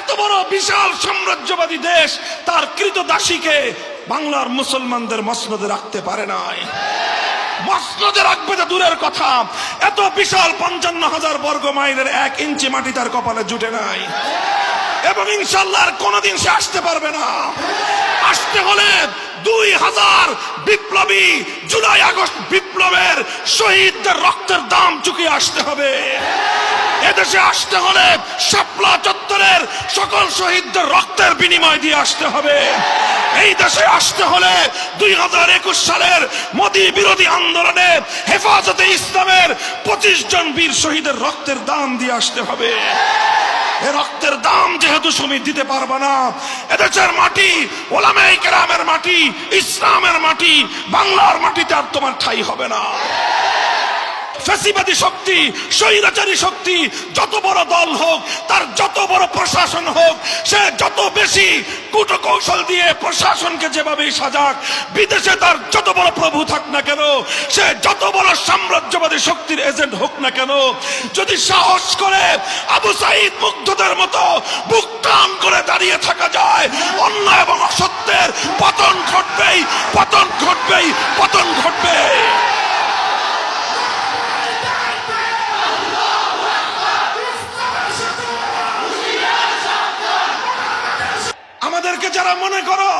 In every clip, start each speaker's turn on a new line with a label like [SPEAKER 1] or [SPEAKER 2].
[SPEAKER 1] এত বড় বিশাল সাম্রাজ্যবাদী দেশ তার কৃতদাসীকে বাংলার মুসলমানদের মসনদে রাখতে পারে নাই। মসনদে রাখবে তো দূরের কথা, এত বিশাল ৫৫,০০০ বর্গ মাইলের ১ ইঞ্চি মাটি তার কপালে জুটে নাই, এবং ইনশাআল্লাহ আর কোনোদিন সে আসতে পারবে না। আসতে হলে ২০০০ বিপ্লবী জুলাই আগস্ট বিপ্লবের শহীদদের রক্তের দাম চুকিয়ে আসতে হবে। এদেশে আসতে হলে শাপলা চত্বরের সকল শহীদদের রক্তের বিনিময় দিয়ে আসতে হবে। এই দেশে আসতে হলে ২০২১ সালের মোদী বিরোধী আন্দোলনে হেফাজতে ইসলামের ২৫ জন বীর শহীদের রক্তের দাম দিয়ে আসতে হবে। এ রক্তের দাম যেহেতু তুমি দিতে পারবে না, এদেশের মাটি ওলামায়ে কেরামের মাটি, ইসলামের মাটি, বাংলার মাটিতে আর তোমার ঠাঁই হবে না। ফ্যাসিবাদী শক্তি, স্বৈরাচারী শক্তি যত বড় দল হোক, তার যত বড় প্রশাসন হোক, সে যত বেশি কূটকৌশল দিয়ে প্রশাসনকে যেভাবেই সাজাক, বিদেশে তার যত বড় প্রভু থাক না কেন, সে যত বড় সাম্রাজ্যবাদী শক্তির এজেন্ট হোক না কেন, যদি সাহস করে আবু সাঈদ মুগ্ধদের মতো বুক টান করে দাঁড়িয়ে থাকা যায়, অন্যায় এবং অসত্যের পতন ঘটবেই, পতন ঘটবেই, পতন ঘটবে। আমাদেরকে যারা মনে করো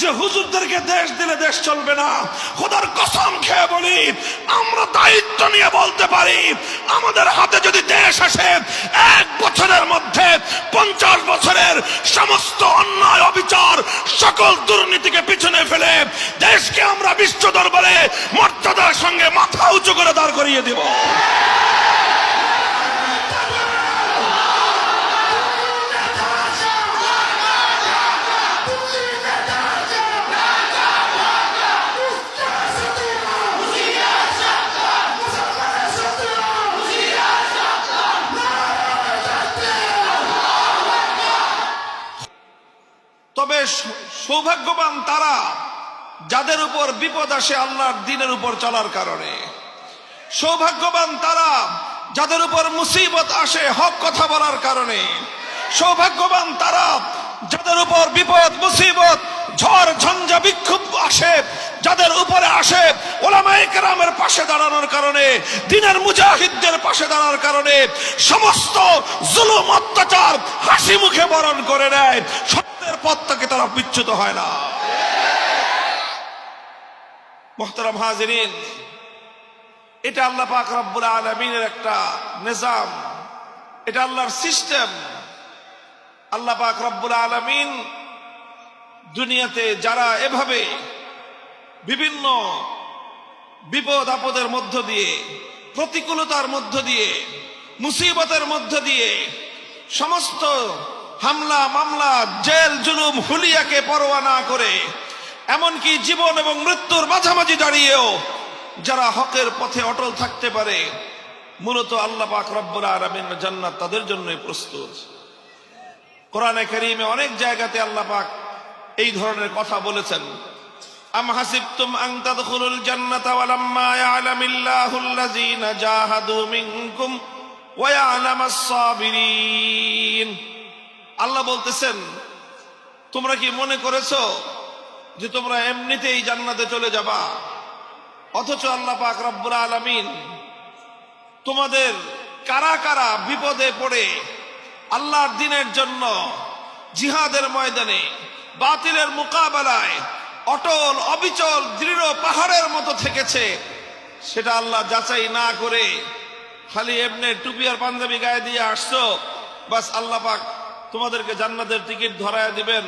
[SPEAKER 1] যে হুজুরদেরকে দেশ দিলে দেশ চলবে না, খোদার কসম খেয়ে বলি, আমরা দায়িত্ব নিয়ে বলতে পারি, আমাদের হাতে যদি দেশ আসে, ১ বছরের মধ্যে ৫০ বছরের সমস্ত অন্যায় অবিচার সকল দুর্নীতিকে পিছনে ফেলে দেশকে আমরা বিশ্ব দরবারে মর্যাদার সঙ্গে মাথা উঁচু করে দাঁড় করিয়ে দেব। তবে সৌভাগ্যবান তারা যাদের উপর বিপদ আসে আল্লাহর দ্বীনের উপর চলার কারণে। সৌভাগ্যবান তারা যাদের উপর মুসিবত আসে হক কথা বলার কারণে। সৌভাগ্যবান তারা যাদের উপর বিপদ মুসিবত ঝড় ঝঞ্ঝা বিক্ষোভ আসে, যাদের উপরে আসে ওলামায়ে কেরামের পাশে দাঁড়ানোর কারণে, দ্বীনের মুজাহিদদের পাশে দাঁড়ানোর কারণে সমস্ত জুলুম অত্যাচার হাসি মুখে বরণ করে নেয়, সত্যের পথ থেকে তারা বিচ্যুত হয় না। মুহতারাম হাজিরিন, এটা আল্লাহ পাক রব্বুল আলামিনের একটা নিজাম, এটা আল্লাহর সিস্টেম। আল্লাহ পাক রব্বুল আলামিন দুনিয়াতে যারা এভাবে বিভিন্ন বিপদ আপদের মধ্য দিয়ে, প্রতিকূলতার মধ্য দিয়ে, মুসিবতের মধ্য দিয়ে, সমস্ত হামলা মামলা জেল জুলুম হুলিয়াকে পরোয়া না করে, এমনকি জীবন এবং মৃত্যুর মাঝামাঝি দাঁড়িয়েও যারা হকের পথে অটল থাকতে পারে, মূলত আল্লাহ পাক রব্বুল আলামিনের জান্নাত তাদের জন্যই প্রস্তুত। কোরআনে কারীমে অনেক জায়গাতে আল্লাহ পাক এই ধরনের কথা বলেছেন। আম হাসিবতুম আন তাদখুলুল জান্নাতা ওয়ালাম্মা ইয়ালামিল্লাহুল্লাযীনা জাহাদু মিনকুম ওয়া ইয়ালামাস সাবিরিন। আল্লাহ বলতেছেন, তোমরা কি মনে করেছো যে তোমরা এমনিতেই জান্নাতে চলে যাবা? অথচ আল্লাহ পাক রব্বুল আলামিন তোমাদের কারা কারা বিপদে পড়ে আল্লাহর দ্বীনের জন্য জিহাদের ময়দানে বাতিলের মোকাবেলায় অটল অবিচল দৃঢ় পাহাড়ের মতো থেকেছে, সেটা আল্লাহ যাচাই না করে খালি এমনি টুপি আর পাঞ্জাবি গায়ে দিয়ে আসছো, বাস আল্লাহ পাক তোমাদেরকে জান্নাতের টিকিট ধরায় দিবেন।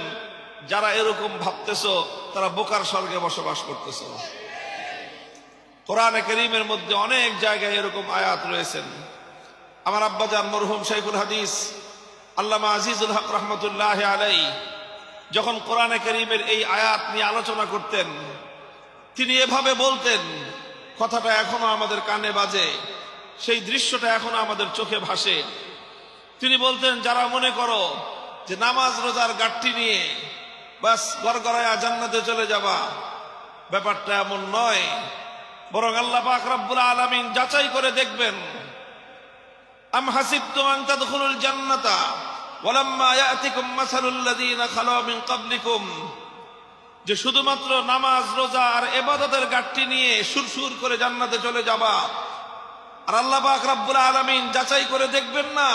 [SPEAKER 1] যারা এরকম ভাবতেছো তারা বোকার স্বর্গে বসবাস করতেছো। কোরআনে কারীমের মধ্যে অনেক জায়গায় এরকম আয়াত রয়েছেন। আমার আব্বাজান মরহুম শাইখুল হাদিস আল্লামা আজিজুল হক রহমতুল্লাহ আলাইহি যখন কোরআনে কারীমের এই আয়াত নিয়ে আলোচনা করতেন, তিনি এভাবে বলতেন, কথাটা এখনো আমাদের কানে বাজে, সেই দৃশ্যটা এখনো আমাদের চোখে ভাসে। তিনি বলতেন, যারা মনে করো যে নামাজ রোজার গাঠটি নিয়ে বাস গড়গড়ায়া জান্নাতে চলে যাবা, ব্যাপারটা এমন নয়। বরং আল্লাহ পাক রব্বুল আলামিন যাচাই করে দেখবেন। আম হাসিবতুম আন তাদখুলুল জান্নাতা ওয়ালাম্মা ইয়াতিকুম মাসালুল লাযীনা খালাউ মিন ক্বাবলিকুম, যে শুধুমাত্র নামাজ রোজা আর ইবাদতের গাঁটটি নিয়ে সুরসুর করে জান্নাতে চলে যাবা, আর আল্লাহ পাক রব্বুল আলামিন যাচাই করে দেখবেন না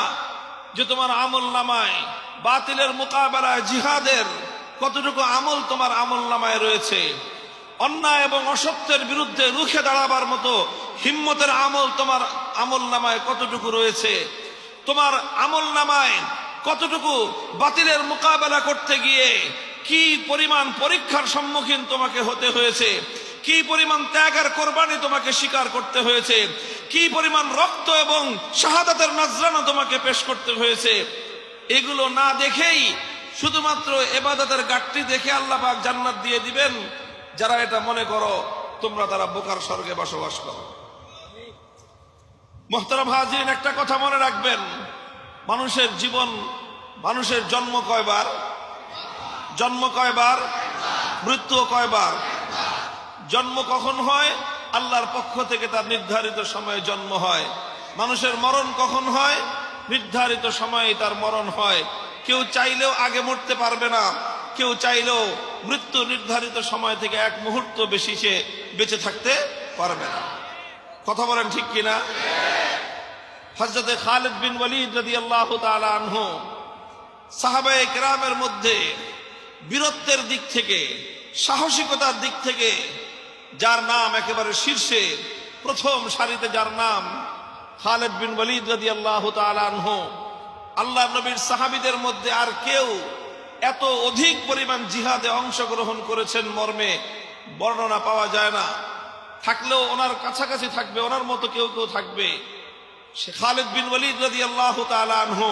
[SPEAKER 1] যে তোমার আমল নামায় বাতিলের মোকাবেলায় জিহাদের কতটুকু আমল তোমার আমল নামায় রয়েছে, অন্যায় এবং অসত্যের বিরুদ্ধে রুখে দাঁড়াবার মতো হিম্মতের আমল তোমার আমল নামায় কতটুকু রয়েছে, তোমার আমল নামায় কতটুকু বাতিলের মোকাবেলা করতে গিয়ে কি পরিমাণ পরীক্ষার সম্মুখীন তোমাকে হতে হয়েছে, কি পরিমাণ ত্যাগ আর কোরবানি তোমাকে স্বীকার করতে হয়েছে, কি পরিমাণ রক্ত এবং শাহাদাতের নজরানা তোমাকে পেশ করতে হয়েছে, এগুলো না দেখেই শুধুমাত্র ইবাদতের গাঁটটি দেখে আল্লাহ পাক জান্নাত দিয়ে দিবেন, যারা এটা মনে করো তোমরা তারা বোকার স্বর্গে বসবাস করো। মুহতারাম হাজিরিন, একটা কথা মনে রাখবেন, মানুষের জীবন, মানুষের জন্ম কয়বার? জন্ম কয়বার? মৃত্যু কয়বার? জন্ম কখন হয়? আল্লাহর পক্ষ থেকে তার নির্ধারিত সময়ে জন্ম হয়। মানুষের মরণ কখন হয়? নির্ধারিত সময়ে তার মরণ হয়। কেউ চাইলেও আগে মরতে পারবে না, কেউ চাইলেও মৃত্যু নির্ধারিত সময় থেকে এক মুহূর্ত বেশি সে বেঁচে থাকতে পারবে না। কথা বলেন ঠিক কিনা? হযরতে খালিদ বিন ওয়ালিদ রাদিয়াল্লাহু তাআলা আনহু সাহাবায়ে কেরামের মধ্যে বীরত্বের দিক থেকে, সাহসিকতার দিক থেকে যার নাম একেবারে শীর্ষে, প্রথম সারিতে যার নাম খালিদ বিন ওয়ালিদ রাদিয়াল্লাহু তাআলা আনহু, আল্লাহ নবীর সাহাবীদের মধ্যে আর কেউ এত অধিক পরিমাণ জিহাদে অংশগ্রহণ করেছেন মর্মে বর্ণনা পাওয়া যায় না। থাকলেও ওনার কাছাকাছি থাকবে, ওনার মতো কেউ কেউ থাকবে। সে খালিদ বিন ওয়ালিদ রাদিয়াল্লাহু তাআলা আনহু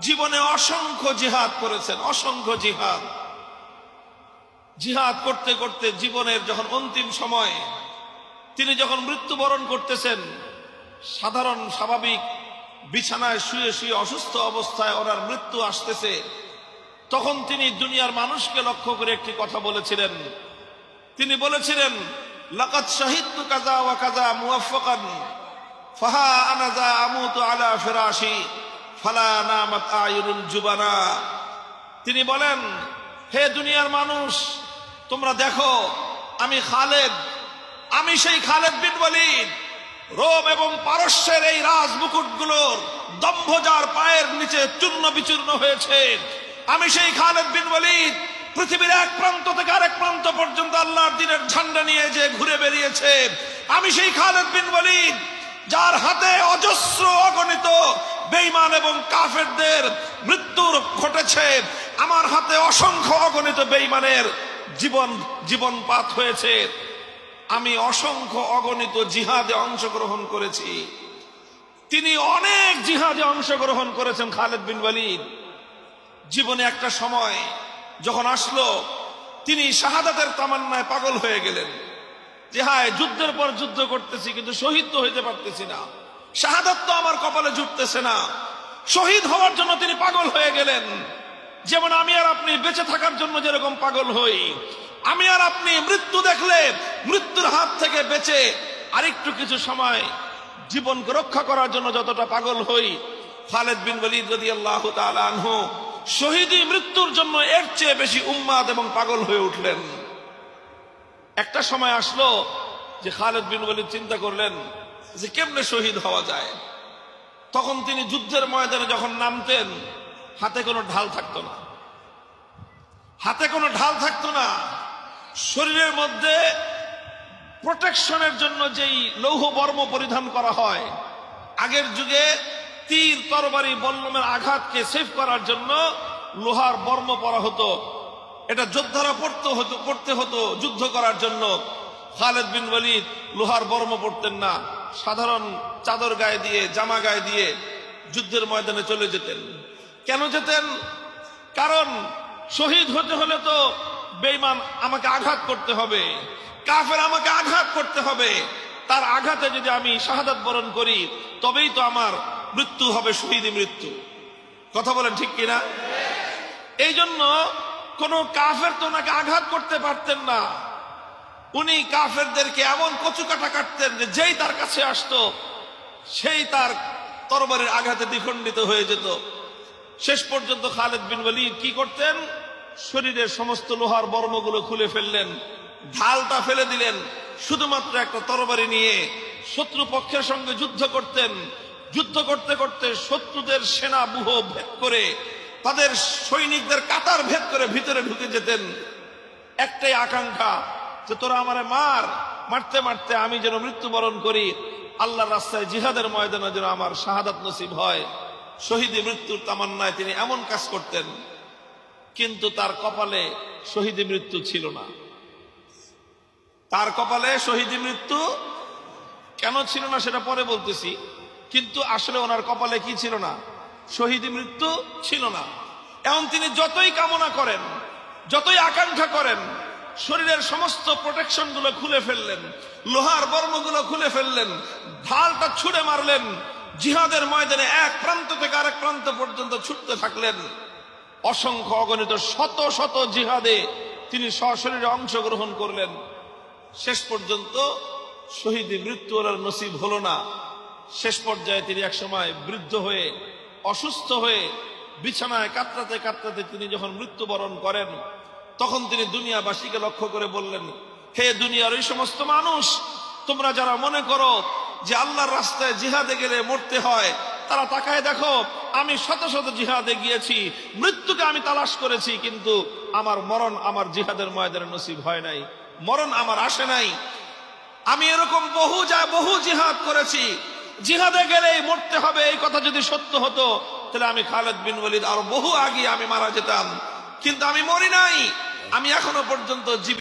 [SPEAKER 1] জীবনে অসংখ্য জিহাদ করেছেন, অসংখ্য জিহাদ। জিহাদ করতে করতে জীবনের যখন অন্তিম সময়, তিনি যখন মৃত্যুবরণ করতেছেন, সাধারণ স্বাভাবিক বিছানায় শুয়ে শুয়ে অসুস্থ অবস্থায় ওনার মৃত্যু আসতেছে, তখন তিনি দুনিয়ার মানুষকে লক্ষ্য করে একটি কথা বলেছিলেন। তিনি বলেছিলেন, লাকাদ শাহিদতু কাযা ওয়া কাযা মুওয়াফফাকান ফাহা আনা যা আমুতু আলা ফিরাশি ফালা নামাত আয়ুনুল জুবানা। তিনি বলেন, হে দুনিয়ার মানুষ, তোমরা দেখো আমি খালেদ, আমি সেই খালেদ বিন ওয়ালিদ, রোম এবং পারস্যের এই রাজমুকুটগুলোর দম্ভ যার পায়ের নিচে চূর্ণ বিচূর্ণ হয়েছে, আমি সেই খালেদ বিন ওয়ালিদ পৃথিবীর এক প্রান্ত থেকে আরেক প্রান্ত পর্যন্ত আল্লাহর দ্বীনের ঝান্ডা নিয়ে যে ঘুরে বেরিয়েছে, আমি সেই খালেদ বিন ওয়ালিদ যার হাতে অজস্র অগণিত বেঈমান এবং কাফেরদের মৃত্যু ঘটেছে, আমার হাতে অসংখ্য অগণিত বেঈমানের জীবনপাত হয়েছে, আমি অসংখ্য অগণিত জিহাদে অংশগ্রহণ করেছি। তিনি অনেক জিহাদে অংশগ্রহণ করেছেন খালিদ বিন ওয়ালিদ। জীবনে একটা সময় যখন আসলো, তিনি শাহাদাতের তামান্নায় পাগল হয়ে গেলেন, যে হায় যুদ্ধের পর যুদ্ধ করতেছি কিন্তু শহীদ তো হইতে পারতেছি না, শাহাদাত তো আমার কপালে জুটতেছে না। শহীদ হওয়ার জন্য তিনি পাগল হয়ে গেলেন, যেমন আমি আর আপনি বেঁচে থাকার জন্য যেরকম পাগল হই। আমি আর আপনি মৃত্যু দেখলে মৃত্যুর হাত থেকে বেঁচে আরেকটু কিছু সময় জীবনকে রক্ষা করার জন্য যতটা পাগল হই, খালিদ বিন ওয়ালিদ রাদিয়াল্লাহু তাআলা আনহু শহীদি মৃত্যুর জন্য এর চেয়ে বেশি উন্মাদ এবং পাগল হয়ে উঠলেন। একটা সময় আসলো যে খালিদ বিন ওয়ালিদ চিন্তা করলেন যে কেমনে শহীদ হওয়া যায়। তখন তিনি যুদ্ধের ময়দানে যখন নামতেন, হাতে কোনো ঢাল থাকতো না, হাতে কোনো ঢাল থাকতো না। শরীরের মধ্যে প্রোটেকশনের জন্য যেই লৌহ বর্ম পরিধান করা হয়, আগের যুগে তীর তরবারি বল্লমের আঘাতকে সেভ করার জন্য লোহার বর্ম পরা হতো, এটা যোদ্ধারা পড়তে হতো যুদ্ধ করার জন্য। খালিদ বিন ওয়ালিদ লোহার বর্ম পড়তেন না, সাধারণ চাদর গায়ে দিয়ে, জামা গায়ে দিয়ে যুদ্ধের ময়দানে চলে যেতেন। কেন যেতেন? কারণ শহীদ হতে হলে তো বেঈমান আমাকে আঘাত করতে হবে, কাফের আমাকে আঘাত করতে হবে, তার আঘাতে যদি আমি শাহাদাত বরণ করি তবেই তো আমার মৃত্যু হবে শহীদি মৃত্যু। কথা বলেন ঠিক কিনা? এই জন্য কোন কাফের তো ওনাকে আঘাত করতে পারতেন না। উনি কাফেরদেরকে এমন কচুকাটা কাটতেন যে যেই তার কাছে আসতো সেই তার তরবারির আঘাতে দ্বিখণ্ডিত হয়ে যেত। শেষ পর্যন্ত খালিদ বিন ওয়ালিদ কি করতেন? শরীরের সমস্ত লোহার বর্মগুলো খুলে ফেললেন, ঢালটা ফেলে দিলেন, শুধুমাত্র একটা তরবারি নিয়ে শত্রু পক্ষের সঙ্গে যুদ্ধ করতেন। যুদ্ধ করতে করতে শত্রুদের সেনা ব্যূহ ভেদ করে, তাদের সৈনিকদের কাতার ভেদ করে ভিতরে ঢুকে যেতেন। একটাই আকাঙ্ক্ষা যে তোরা আমারে মারতে মারতে আমি যেন মৃত্যুবরণ করি, আল্লাহর রাস্তায় জিহাদের ময়দানে যেন আমার শাহাদাত নসিব হয়। শহীদি মৃত্যুর তামান্নায় তিনি এমন কাজ করতেন, কিন্তু তার কপালে শহীদি মৃত্যু ছিল না। তার কপালে শহীদি মৃত্যু কেন ছিল না সেটা পরে বলতেছি, কিন্তু আসলে ওনার কপালে কি ছিল না? শহীদি মৃত্যু ছিল না। এখন তিনি যতই কামনা করেন, যতই আকাঙ্ক্ষা করেন, শরীরের সমস্ত প্রোটেকশন গুলো খুলে ফেললেন, লোহার বর্মগুলো খুলে ফেললেন, ঢালটা ছুড়ে মারলেন, জিহাদের ময়দানে এক প্রান্ত থেকে আরেক প্রান্ত পর্যন্ত ছুটতে থাকলেন। অসংখ্য অগণিত শত শত জিহাদে তিনি সশরীরে অংশগ্রহণ করলেন। শেষ পর্যন্ত শহীদি মৃত্যু ওনার নসিব হলো না। শেষ পর্যায়ে তিনি একসময় বৃদ্ধ হয়ে, অসুস্থ হয়ে বিছানায় কাতরাতে কাতরাতে তিনি যখন মৃত্যুবরণ করেন, তখন তিনি দুনিয়াবাসীকে লক্ষ্য করে বললেন, হে দুনিয়ার এই সমস্ত মানুষ, তোমরা যারা মনে করো যে আল্লাহর রাস্তায় জিহাদে গেলে মরতে হয়, তারা তাকায় দেখো, আমি শত শত জিহাদে গিয়েছি, মৃত্যুকে আমি তালাশ করেছি, কিন্তু আমার মরণ আমার জিহাদের ময়দানে নসিব হয় নাই, মরণ আমার আসে নাই। আমি এরকম বহু জিহাদ করেছি, জিহাদে গেলেই মরতে হবে এই কথা যদি সত্য হতো, তাহলে আমি খালিদ বিন ওয়ালিদ আরো বহু আগে আমি মারা যেতাম, কিন্তু আমি মরি নাই, আমি এখনো পর্যন্ত জীবিত।